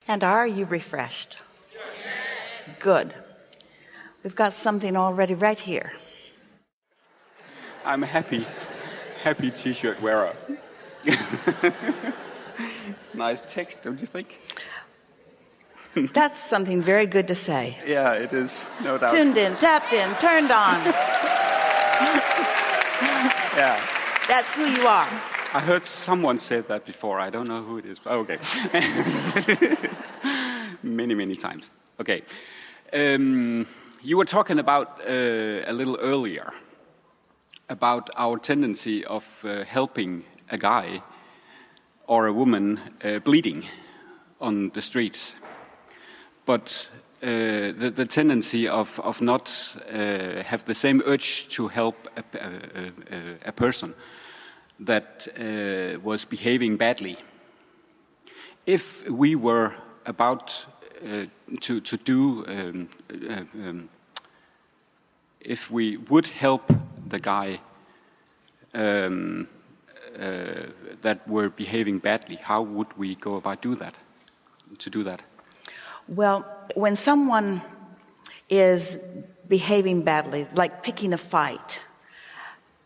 And are you refreshed? Yes. Good. We've got something already right here. I'm a happy t-shirt wearer. Nice text, don't you think? That's something very good to say. Yeah, it is, no doubt. Tuned in, tapped in, turned on. Yeah. That's who you are. I heard someone say that before. I don't know who it is. Okay. Many times. Okay. You were talking about a little earlier about our tendency of helping a guy or a woman bleeding on the streets. But the tendency of not have the same urge to help a person that was behaving badly. If we were about to do, if we would help the guy that were behaving badly, how would we go about to do that? Well, when someone is behaving badly, like picking a fight,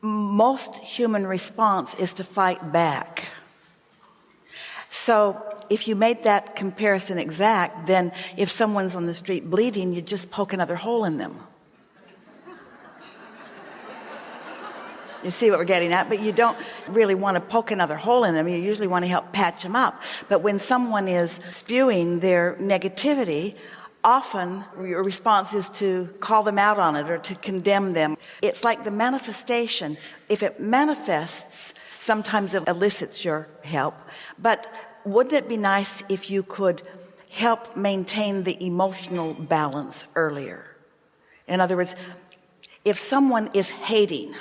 most human response is to fight back. So if you made that comparison exact, then if someone's on the street bleeding, you just poke another hole in them. You see what we're getting at? But you don't really want to poke another hole in them. You usually want to help patch them up. But when someone is spewing their negativity, often your response is to call them out on it or to condemn them. It's like the manifestation. If it manifests, sometimes it elicits your help. But wouldn't it be nice if you could help maintain the emotional balance earlier? In other words, if someone is hating,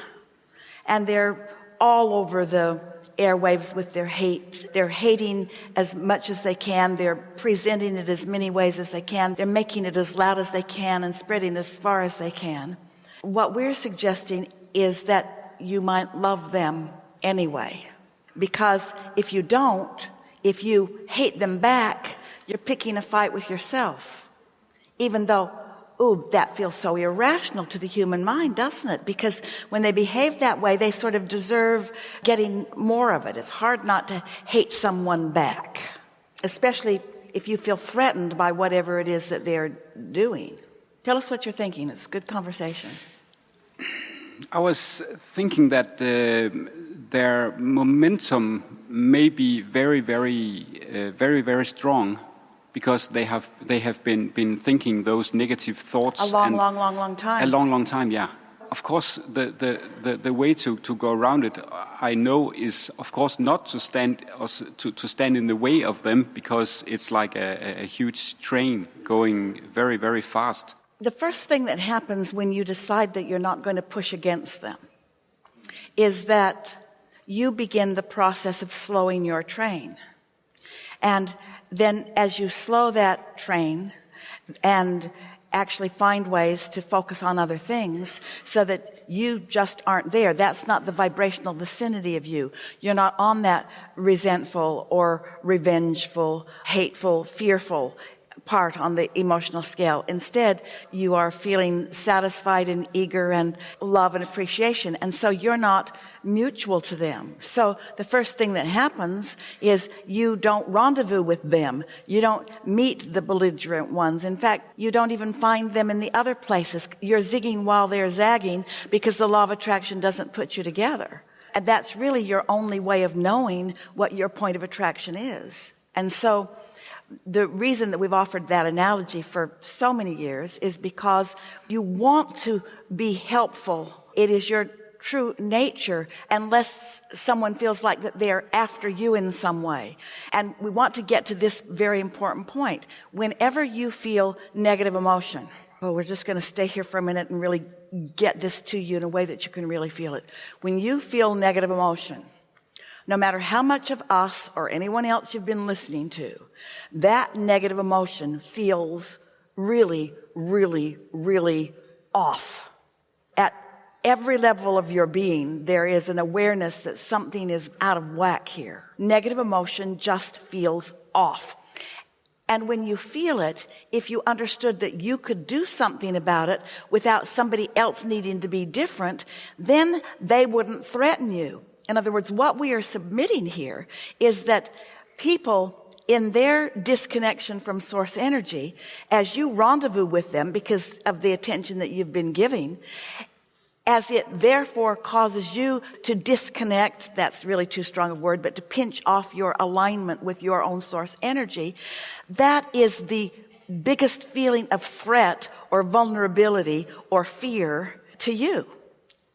and they're all over the airwaves with their hate. They're hating as much as they can. They're presenting it as many ways as they can. They're making it as loud as they can and spreading as far as they can. What we're suggesting is that you might love them anyway. Because if you don't, if you hate them back, you're picking a fight with yourself. Even though, that feels so irrational to the human mind, doesn't it? Because when they behave that way, they sort of deserve getting more of it. It's hard not to hate someone back, especially if you feel threatened by whatever it is that they're doing. Tell us what you're thinking. It's a good conversation. I was thinking that their momentum may be very strong, because they have been thinking those negative thoughts a long time. A long time, yeah. Of course, the way to go around it, I know, is of course not to stand in the way of them, because it's like a huge train going very fast. The first thing that happens when you decide that you're not going to push against them is that you begin the process of slowing your train. And then as you slow that train and actually find ways to focus on other things so that you just aren't there, that's not the vibrational vicinity of you. You're not on that resentful or revengeful, hateful, fearful part on the emotional scale. Instead, you are feeling satisfied and eager and love and appreciation. And so you're not mutual to them. So the first thing that happens is you don't rendezvous with them. You don't meet the belligerent ones. In fact, you don't even find them in the other places. You're zigging while they're zagging, because the law of attraction doesn't put you together. And that's really your only way of knowing what your point of attraction is. And so the reason that we've offered that analogy for so many years is because you want to be helpful. It is your true nature, unless someone feels like that they're after you in some way. And we want to get to this very important point. Whenever you feel negative emotion, we're just going to stay here for a minute and really get this to you in a way that you can really feel it. When you feel negative emotion, no matter how much of us or anyone else you've been listening to, that negative emotion feels really off. At every level of your being, there is an awareness that something is out of whack here. Negative emotion just feels off. And when you feel it, if you understood that you could do something about it without somebody else needing to be different, then they wouldn't threaten you. In other words, what we are submitting here is that people, in their disconnection from source energy, as you rendezvous with them because of the attention that you've been giving, as it therefore causes you to disconnect, that's really too strong a word, but to pinch off your alignment with your own source energy, that is the biggest feeling of threat or vulnerability or fear to you.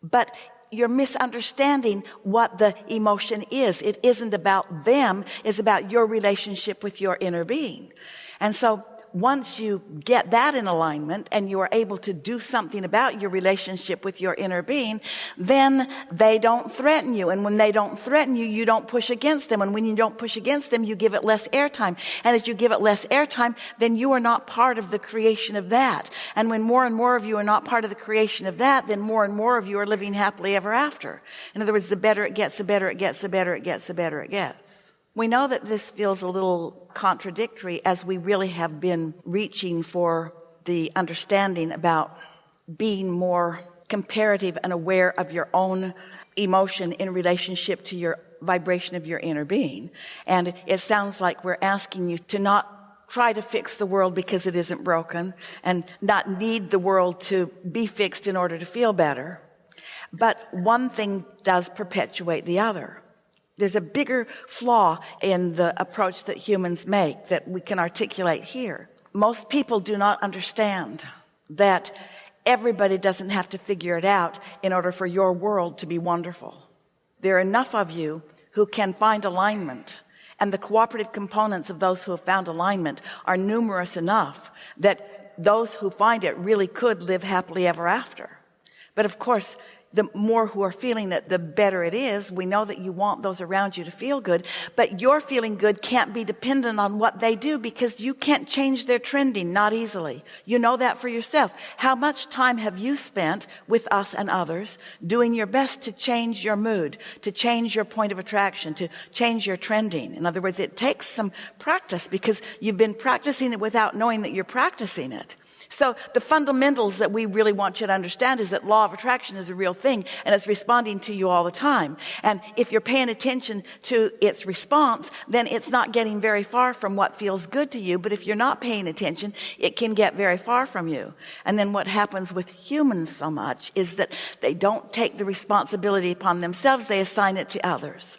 But you're misunderstanding what the emotion is. It isn't about them, it's about your relationship with your inner being. And so once you get that in alignment and you are able to do something about your relationship with your inner being, then they don't threaten you. And when they don't threaten you, you don't push against them. And when you don't push against them, you give it less airtime. And as you give it less airtime, then you are not part of the creation of that. And when more and more of you are not part of the creation of that, then more and more of you are living happily ever after. In other words, the better it gets, the better it gets, the better it gets, the better it gets. We know that this feels a little contradictory as we really have been reaching for the understanding about being more comparative and aware of your own emotion in relationship to your vibration of your inner being. And it sounds like we're asking you to not try to fix the world because it isn't broken and not need the world to be fixed in order to feel better. But one thing does perpetuate the other. There's a bigger flaw in the approach that humans make that we can articulate here. Most people do not understand that everybody doesn't have to figure it out in order for your world to be wonderful. There are enough of you who can find alignment, and the cooperative components of those who have found alignment are numerous enough that those who find it really could live happily ever after. But of course, the more who are feeling it, the better it is. We know that you want those around you to feel good, but your feeling good can't be dependent on what they do because you can't change their trending, not easily. You know that for yourself. How much time have you spent with us and others doing your best to change your mood, to change your point of attraction, to change your trending? In other words, it takes some practice because you've been practicing it without knowing that you're practicing it. So the fundamentals that we really want you to understand is that law of attraction is a real thing and it's responding to you all the time. And if you're paying attention to its response, then it's not getting very far from what feels good to you. But if you're not paying attention, it can get very far from you. And then what happens with humans so much is that they don't take the responsibility upon themselves. They assign it to others.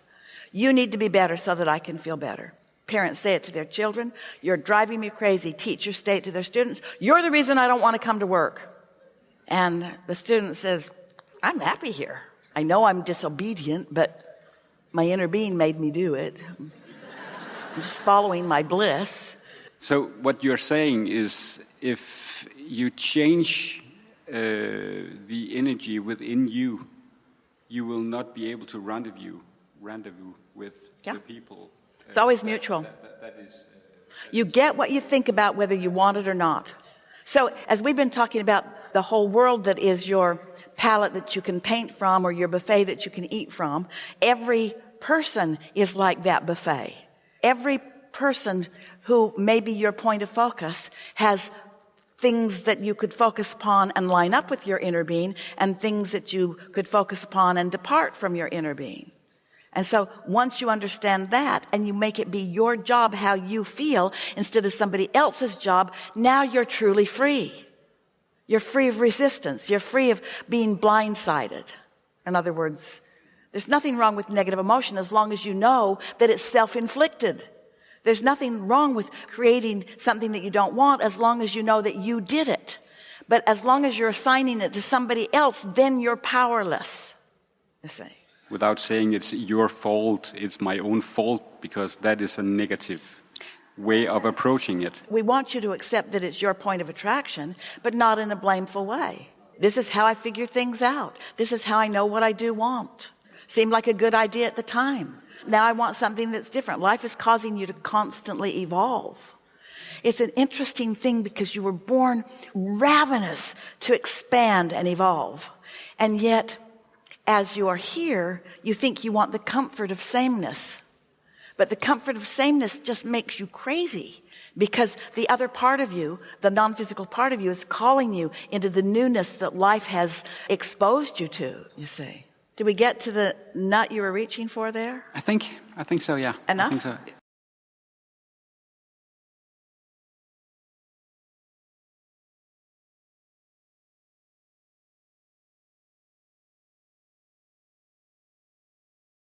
You need to be better so that I can feel better. Parents say it to their children. You're driving me crazy. Teachers say it to their students. You're the reason I don't want to come to work. And the student says, I'm happy here. I know I'm disobedient, but my inner being made me do it. I'm just following my bliss. So what you're saying is if you change the energy within you, you will not be able to rendezvous with the people. It's always mutual. That is, you get what you think about whether you want it or not. So as we've been talking about the whole world that is your palette that you can paint from or your buffet that you can eat from, every person is like that buffet. Every person who may be your point of focus has things that you could focus upon and line up with your inner being and things that you could focus upon and depart from your inner being. And so once you understand that and you make it be your job how you feel instead of somebody else's job, now you're truly free. You're free of resistance. You're free of being blindsided. In other words, there's nothing wrong with negative emotion as long as you know that it's self-inflicted. There's nothing wrong with creating something that you don't want as long as you know that you did it. But as long as you're assigning it to somebody else, then you're powerless. You see. Without saying it's your fault, it's my own fault, because that is a negative way of approaching it. We want you to accept that it's your point of attraction, but not in a blameful way. This is how I figure things out. This is how I know what I do want. Seemed like a good idea at the time. Now I want something that's different. Life is causing you to constantly evolve. It's an interesting thing because you were born ravenous to expand and evolve. And yet, as you are here, you think you want the comfort of sameness. But the comfort of sameness just makes you crazy Because the other part of you, the non-physical part of you, is calling you into the newness that life has exposed you to, you see. Did we get to the nut you were reaching for there? I think so, yeah. Enough? I think so.